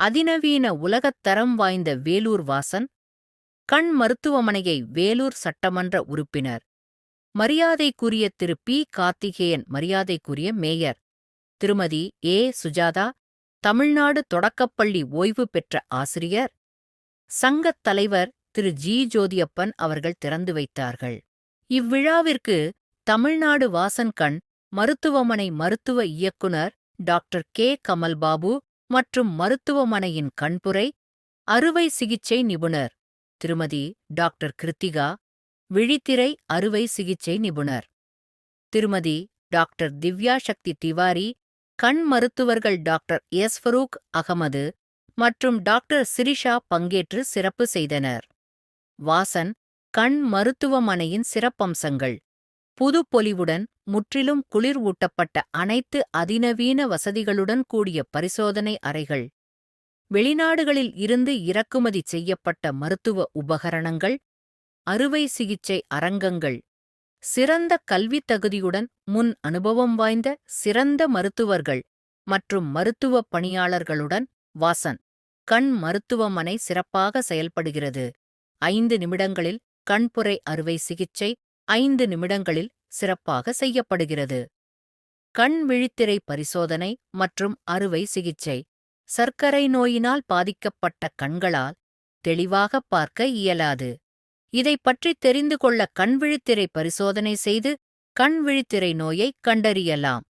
அதிநவீன உலகத்தரம் வாய்ந்த வேலூர் வாசன், கண் மருத்துவமனையை வேலூர் சட்டமன்ற உறுப்பினர், மரியாதைக்குரிய திரு பி. கார்த்திகேயன் மரியாதைக்குரிய மேயர், திருமதி ஏ. சுஜாதா தமிழ்நாடு தொடக்கப்பள்ளி ஓய்வு பெற்ற ஆசிரியர், சங்கத் தலைவர் திரு ஜி. ஜோதியப்பன் அவர்கள் திறந்து வைத்தார்கள். இவ்விழாவிற்கு தமிழ்நாடு வாசன் கண் மருத்துவமனை மருத்துவ இயக்குனர் டாக்டர் கே. கமல்பாபு மற்றும் மருத்துவமனையின் கண்புரை அறுவை சிகிச்சை நிபுணர் திருமதி டாக்டர் கிருத்திகா, விழித்திரை அறுவை சிகிச்சை நிபுணர் திருமதி டாக்டர் திவ்யா சக்தி திவாரி, கண் மருத்துவர்கள் டாக்டர் எஸ். ஃபரூக் அகமது மற்றும் டாக்டர் சிரிஷா பங்கேற்று சிறப்பு செய்தனர். வாசன் கண் மருத்துவமனையின் சிறப்பம்சங்கள்: புதுப்பொலிவுடன் முற்றிலும் குளிர் ஊட்டப்பட்ட அனைத்து அதிநவீன வசதிகளுடன் கூடிய பரிசோதனை அறைகள், வெளிநாடுகளில் இருந்து இறக்குமதி செய்யப்பட்ட மருத்துவ உபகரணங்கள், அறுவை சிகிச்சை அரங்கங்கள், சிறந்த கல்வித் தகுதியுடன் முன் அனுபவம் வாய்ந்த சிறந்த மருத்துவர்கள் மற்றும் மருத்துவ பணியாளர்களுடன் வாசன் கண் மருத்துவமனை சிறப்பாக செயல்படுகிறது. 5 நிமிடங்களில் கண்புரை அறுவை சிகிச்சை 5 நிமிடங்களில் சிறப்பாக செய்யப்படுகிறது. கண் விழித்திரை பரிசோதனை மற்றும் அறுவை சிகிச்சை: சர்க்கரை நோயினால் பாதிக்கப்பட்ட கண்களால் தெளிவாக பார்க்க இயலாது. இதைப் பற்றி தெரிந்து கொள்ள கண் விழித்திரை பரிசோதனை செய்து கண் விழித்திரை நோயை கண்டறியலாம்.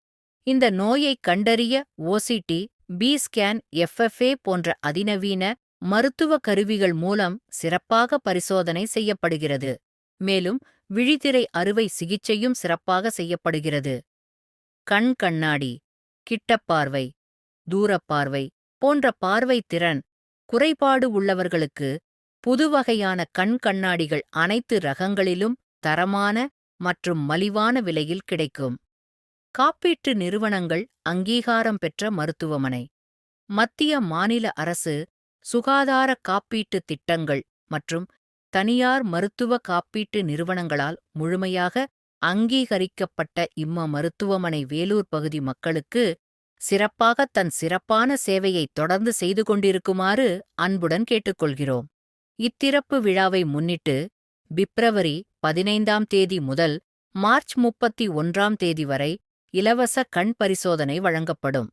இந்த நோயை கண்டறிய ஓசிடி, பி ஸ்கேன், FFA போன்ற அதிநவீன மருத்துவ கருவிகள் மூலம் சிறப்பாக பரிசோதனை செய்யப்படுகிறது. மேலும் விழித்திரை அறுவை சிகிச்சையும் சிறப்பாக செய்யப்படுகிறது. கண் கண்ணாடி, கிட்டப்பார்வை, தூரப்பார்வை போன்ற பார்வை திறன் குறைபாடு உள்ளவர்களுக்கு புதுவகையான கண் கண்ணாடிகள் அனைத்து ரகங்களிலும் தரமான மற்றும் மலிவான விலையில் கிடைக்கும். காப்பீட்டு நிறுவனங்கள் அங்கீகாரம் பெற்ற மருத்துவமனை: மத்திய மாநில அரசு சுகாதார காப்பீட்டு திட்டங்கள் மற்றும் தனியார் மருத்துவ காப்பீட்டு நிறுவனங்களால் முழுமையாக அங்கீகரிக்கப்பட்ட மருத்துவமனை வேலூர் பகுதி மக்களுக்கு சிறப்பாக தன் சிறப்பான சேவையை தொடர்ந்து செய்து கொண்டிருக்குமாறு அன்புடன் கேட்டுக்கொள்கிறோம். இத்திறப்பு விழாவை முன்னிட்டு பிப்ரவரி 15ஆம் தேதி முதல் மார்ச் 31ஆம் தேதி வரை இலவச கண் பரிசோதனை வழங்கப்படும்.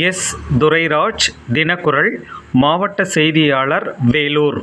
எஸ். துரைராஜ், தினக்குரல், மாவட்ட செய்தியாளர், வேலூர்.